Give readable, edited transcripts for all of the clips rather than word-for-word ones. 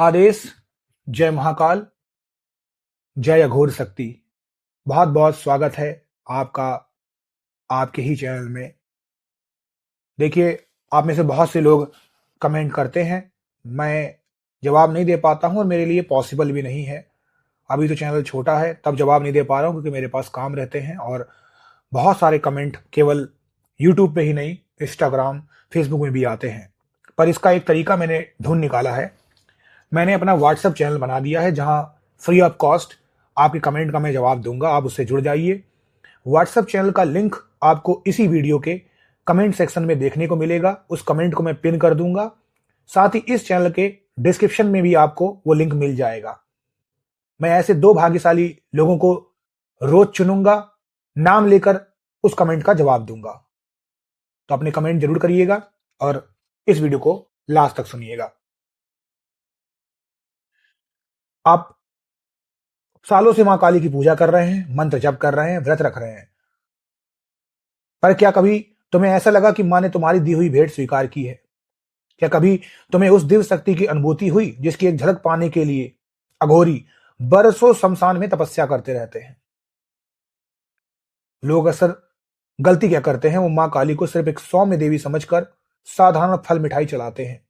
आदेश, जय महाकाल, जय अघोर शक्ति। बहुत बहुत स्वागत है आपका आपके ही चैनल में। देखिए, आप में से बहुत से लोग कमेंट करते हैं, मैं जवाब नहीं दे पाता हूं और मेरे लिए पॉसिबल भी नहीं है। अभी तो चैनल छोटा है, तब जवाब नहीं दे पा रहा हूं क्योंकि मेरे पास काम रहते हैं और बहुत सारे कमेंट केवल यूट्यूब पे ही नहीं, इंस्टाग्राम, फेसबुक में भी आते हैं। पर इसका एक तरीका मैंने ढूंढ निकाला है। मैंने अपना व्हाट्सएप चैनल बना दिया है जहां फ्री ऑफ कॉस्ट आपके कमेंट का मैं जवाब दूंगा। आप उससे जुड़ जाइए। व्हाट्सएप चैनल का लिंक आपको इसी वीडियो के कमेंट सेक्शन में देखने को मिलेगा। उस कमेंट को मैं पिन कर दूंगा। साथ ही इस चैनल के डिस्क्रिप्शन में भी आपको वो लिंक मिल जाएगा। मैं ऐसे 2 भाग्यशाली लोगों को रोज चुनूंगा, नाम लेकर उस कमेंट का जवाब दूंगा। तो अपने कमेंट जरूर करिएगा और इस वीडियो को लास्ट तक सुनिएगा। आप सालों से मां काली की पूजा कर रहे हैं, मंत्र जप कर रहे हैं, व्रत रख रहे हैं, पर क्या कभी तुम्हें ऐसा लगा कि मां ने तुम्हारी दी हुई भेंट स्वीकार की है? क्या कभी तुम्हें उस दिव्य शक्ति की अनुभूति हुई जिसकी एक झलक पाने के लिए अघोरी बरसों शमशान में तपस्या करते रहते हैं? लोग अक्सर गलती क्या करते हैं, वो मां काली को सिर्फ एक सौम्य देवी समझकर साधारण फल मिठाई चलाते हैं।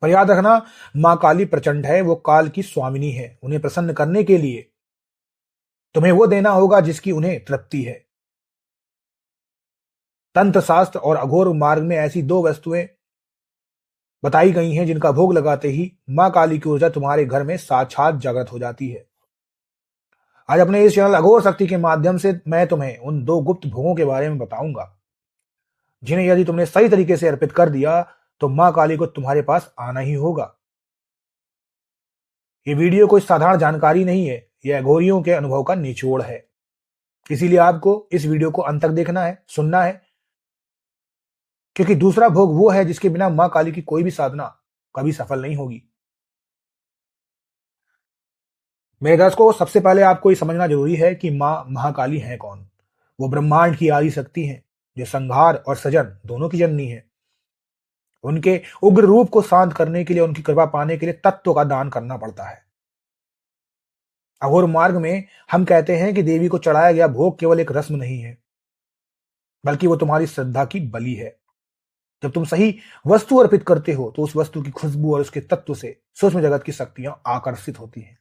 पर याद रखना, मां काली प्रचंड है, वो काल की स्वामिनी है। उन्हें प्रसन्न करने के लिए तुम्हें वो देना होगा जिसकी उन्हें तृप्ति है। तंत्र शास्त्र और अघोर मार्ग में ऐसी 2 वस्तुएं बताई गई हैं जिनका भोग लगाते ही मां काली की ऊर्जा तुम्हारे घर में साक्षात जागृत हो जाती है। आज अपने इस चैनल अघोर शक्ति के माध्यम से मैं तुम्हें उन 2 गुप्त भोगों के बारे में बताऊंगा जिन्हें यदि तुमने सही तरीके से अर्पित कर दिया तो मां काली को तुम्हारे पास आना ही होगा। ये वीडियो कोई साधारण जानकारी नहीं है, यह अघोरियों के अनुभव का निचोड़ है। इसीलिए आपको इस वीडियो को अंत तक देखना है, सुनना है, क्योंकि दूसरा भोग वो है जिसके बिना मां काली की कोई भी साधना कभी सफल नहीं होगी। मेरे दर्शकों, सबसे पहले आपको ये समझना जरूरी है कि मां महाकाली है कौन। वो ब्रह्मांड की आदि शक्ति है जो संहार और सृजन दोनों की जननी है। उनके उग्र रूप को शांत करने के लिए, उनकी कृपा पाने के लिए तत्व का दान करना पड़ता है। अघोर मार्ग में हम कहते हैं कि देवी को चढ़ाया गया भोग केवल एक रस्म नहीं है, बल्कि वो तुम्हारी श्रद्धा की बलि है। जब तुम सही वस्तु अर्पित करते हो तो उस वस्तु की खुशबू और उसके तत्व से सूक्ष्म जगत की शक्तियां आकर्षित होती हैं।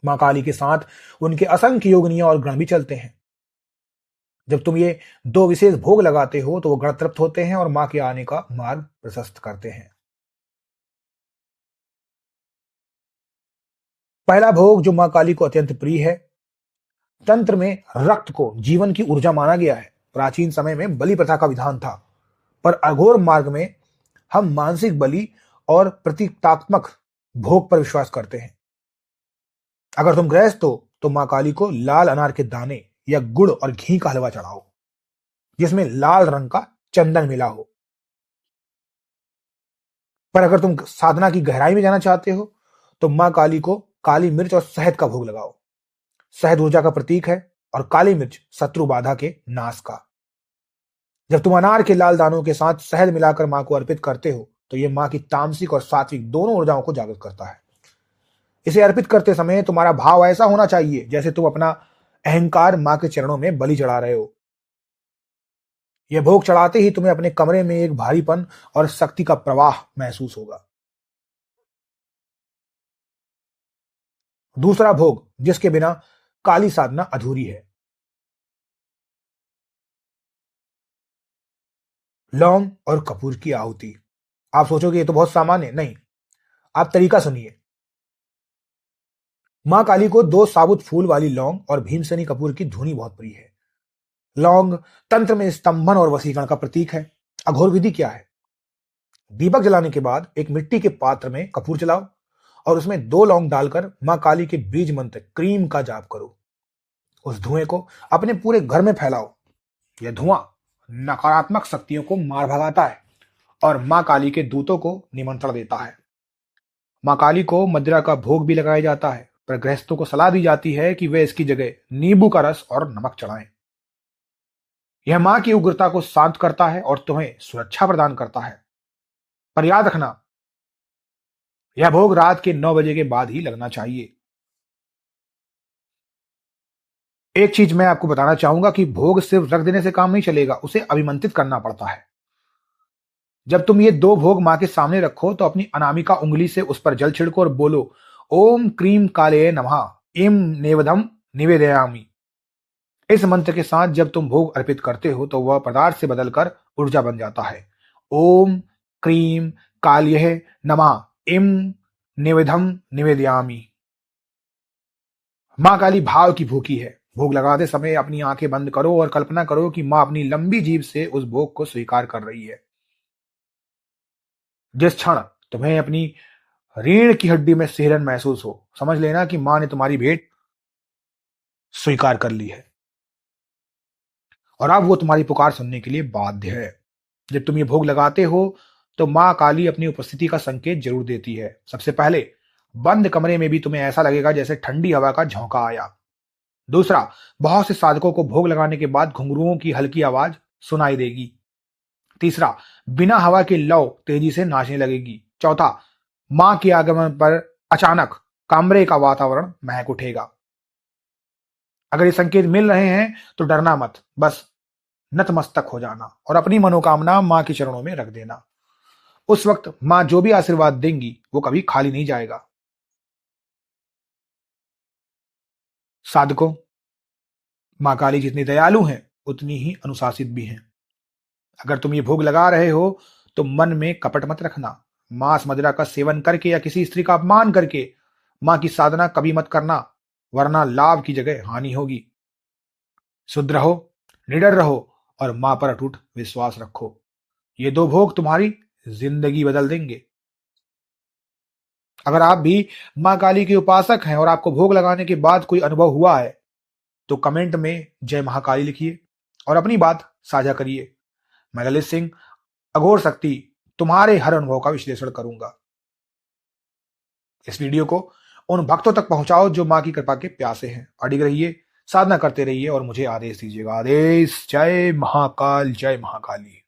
मां काली के साथ उनके असंख्य योगिनियां और गण भी चलते हैं। जब तुम ये 2 विशेष भोग लगाते हो तो वो गण तृप्त होते हैं और मां के आने का मार्ग प्रशस्त करते हैं। पहला भोग जो मां काली को अत्यंत प्रिय है। तंत्र में रक्त को जीवन की ऊर्जा माना गया है। प्राचीन समय में बलि प्रथा का विधान था, पर अघोर मार्ग में हम मानसिक बलि और प्रतीकात्मक भोग पर विश्वास करते हैं। अगर तुम गृहस्थ हो तो मां काली को लाल अनार के दाने या गुड़ और घी का हलवा चढ़ाओ जिसमें लाल रंग का चंदन मिला हो। पर अगर तुम साधना की गहराई में जाना चाहते हो तो मां काली को काली मिर्च और शहद का भोग लगाओ। शहद ऊर्जा का प्रतीक है और काली मिर्च शत्रु बाधा के नाश का। जब तुम अनार के लाल दानों के साथ शहद मिलाकर मां को अर्पित करते हो तो यह मां की तामसिक और सात्विक दोनों ऊर्जाओं को जागृत करता है। इसे अर्पित करते समय तुम्हारा भाव ऐसा होना चाहिए जैसे तुम अपना अहंकार मां के चरणों में बलि चढ़ा रहे हो। यह भोग चढ़ाते ही तुम्हें अपने कमरे में एक भारीपन और शक्ति का प्रवाह महसूस होगा। दूसरा भोग जिसके बिना काली साधना अधूरी है, लौंग और कपूर की आहुति। आप सोचोगे ये तो बहुत सामान्य, नहीं, आप तरीका सुनिए। मां काली को 2 साबुत फूल वाली लौंग और भीमसेनी कपूर की धुनी बहुत प्रिय है। लौंग तंत्र में स्तंभन और वशीकरण का प्रतीक है। अघोर विधि क्या है? दीपक जलाने के बाद एक मिट्टी के पात्र में कपूर जलाओ और उसमें 2 लौंग डालकर मां काली के बीज मंत्र क्रीम का जाप करो। उस धुएं को अपने पूरे घर में फैलाओ। यह धुआं नकारात्मक शक्तियों को मार भगाता है और मां काली के दूतों को निमंत्रण देता है। मां काली को मदिरा का भोग भी लगाया जाता है, पर गृहस्थों को सलाह दी जाती है कि वे इसकी जगह नींबू का रस और नमक चढ़ाएं। यह मां की उग्रता को शांत करता है और तुम्हें सुरक्षा प्रदान करता है। पर याद रखना, यह भोग रात के 9 बजे के बाद ही लगना चाहिए। एक चीज मैं आपको बताना चाहूंगा कि भोग सिर्फ रख देने से काम नहीं चलेगा, उसे अभिमंत्रित करना पड़ता है। जब तुम ये 2 भोग मां के सामने रखो तो अपनी अनामिका उंगली से उस पर जल छिड़को और बोलो, ओम क्रीम काले नमः इम नेवदम निवेदयामि। इस मंत्र के साथ जब तुम भोग अर्पित करते हो तो वह पदार्थ से बदलकर ऊर्जा बन जाता है। ओम क्रीम काल्यः नमः इम निवेदम निवेदयामि। मां काली भाव की भूखी है। भोग लगाते समय अपनी आंखें बंद करो और कल्पना करो कि मां अपनी लंबी जीभ से उस भोग को स्वीकार कर रही है। जिस क्षण तुम्हें अपनी रीढ़ की हड्डी में सिहरन महसूस हो, समझ लेना कि मां ने तुम्हारी भेंट स्वीकार कर ली है और अब वो तुम्हारी पुकार सुनने के लिए बाध्य है। जब तुम ये भोग लगाते हो तो मां काली अपनी उपस्थिति का संकेत जरूर देती है। सबसे पहले बंद कमरे में भी तुम्हें ऐसा लगेगा जैसे ठंडी हवा का झोंका आया। दूसरा, बहुत से साधकों को भोग लगाने के बाद घुंघरुओं की हल्की आवाज सुनाई देगी। तीसरा, बिना हवा के लौ तेजी से नाचने लगेगी। चौथा, मां के आगमन पर अचानक कमरे का वातावरण महक उठेगा। अगर ये संकेत मिल रहे हैं तो डरना मत, बस नतमस्तक हो जाना और अपनी मनोकामना मां के चरणों में रख देना। उस वक्त मां जो भी आशीर्वाद देंगी वो कभी खाली नहीं जाएगा। साधकों, मां काली जितनी दयालु हैं उतनी ही अनुशासित भी हैं। अगर तुम ये भोग लगा रहे हो तो मन में कपट मत रखना। मांस मदिरा का सेवन करके या किसी स्त्री का अपमान करके मां की साधना कभी मत करना, वरना लाभ की जगह हानि होगी। शुद्ध रहो, निडर रहो और मां पर अटूट विश्वास रखो। ये 2 भोग तुम्हारी जिंदगी बदल देंगे। अगर आप भी मां काली के उपासक हैं और आपको भोग लगाने के बाद कोई अनुभव हुआ है तो कमेंट में जय महाकाली लिखिए और अपनी बात साझा करिए। मैं ललित सिंह अघोर शक्ति तुम्हारे हर अनुभव का विश्लेषण करूंगा। इस वीडियो को उन भक्तों तक पहुंचाओ जो मां की कृपा के प्यासे हैं। अडिग रहिए, साधना करते रहिए और मुझे आदेश दीजिएगा। आदेश। जय महाकाल, जय महाकाली।